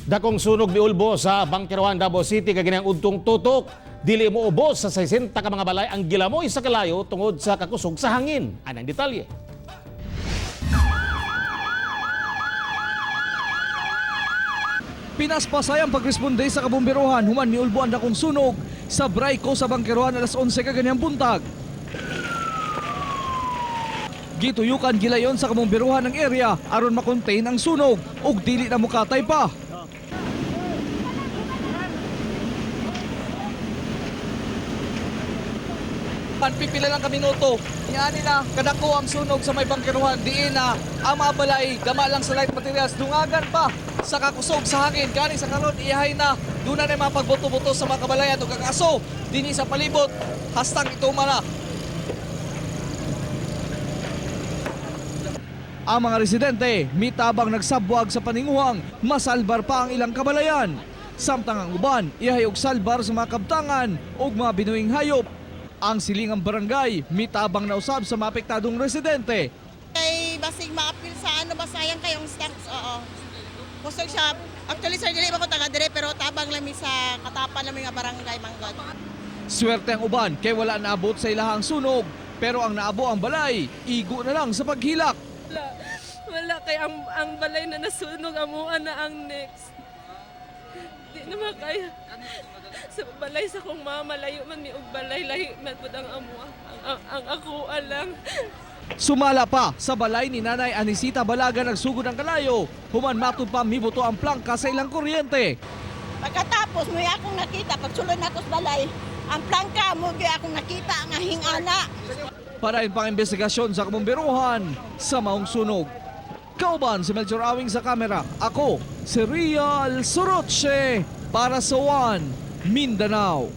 Dakong sunog ni Ulbo sa Bangkiroan, Davao City kaginang udtong tutok. Dili mo ubos sa 60 ka mga balay ang gilamoy sa kalayo tungod sa kakusog sa hangin. Anang detalye. Pinaspasay ang pagresponde sa kabumberohan human ni Ulbo ang dakong sunog sa Brayco sa Bangkiroan alas 11 kaganyang buntag. Gituyukan gilayon sa kabumberohan ng area aron makontain ang sunog ug dili na mukatay pa. Pipila lang ka minuto. Yan na kadako ang sunog sa may Bangkirohan. Diin na ang mga balay dama lang sa light materials. Dungagan pa sa kakusog sa hangin. Kani sa karon iyahay na. Doon na mga pagbuto-buto sa mga kabalayan o kakaso. Dini sa palibot. Hastang ituma na. Ang mga residente, mitabang nagsabwag sa paninguhang, masalbar pa ang ilang kabalayan. Samtang ang uban, iyahay og salbar sa mga kabtangan o mga binuing hayop. Ang silingang barangay, mitabang na usab sa maapektadong residente. Kay basig maapil sa basayang kayong stocks, oo. Kusog siya. Actually, sir, dili ba ko taga dire pero tabang lami sa katapan ng mga barangay manggod. Swerte ang uban kay wala naabot sa ilahang sunog. Pero ang naabo ang balay, igo na lang sa paghilak. Wala kay ang balay na nasunog amuan na ang next. Di na makaya. Sa balay sa kong mama, layo man mi og balay, lahi man pud ang amua. Ang ako lang. Sumala pa sa balay ni Nanay Anisita Balaga nagsugod ang kalayo. Human matud pa mibuto ang plangka sa ilang kuryente. Pagkatapos, may akong nakita, pagsulod ako sa balay, ang plangka mo, akong nakita ang hingana. Para pang investigasyon sa kabumberuhan sa maong sunog. Kauban si Melchor Awing sa kamera. Ako, si Rial Soroche para sa One Mindanao.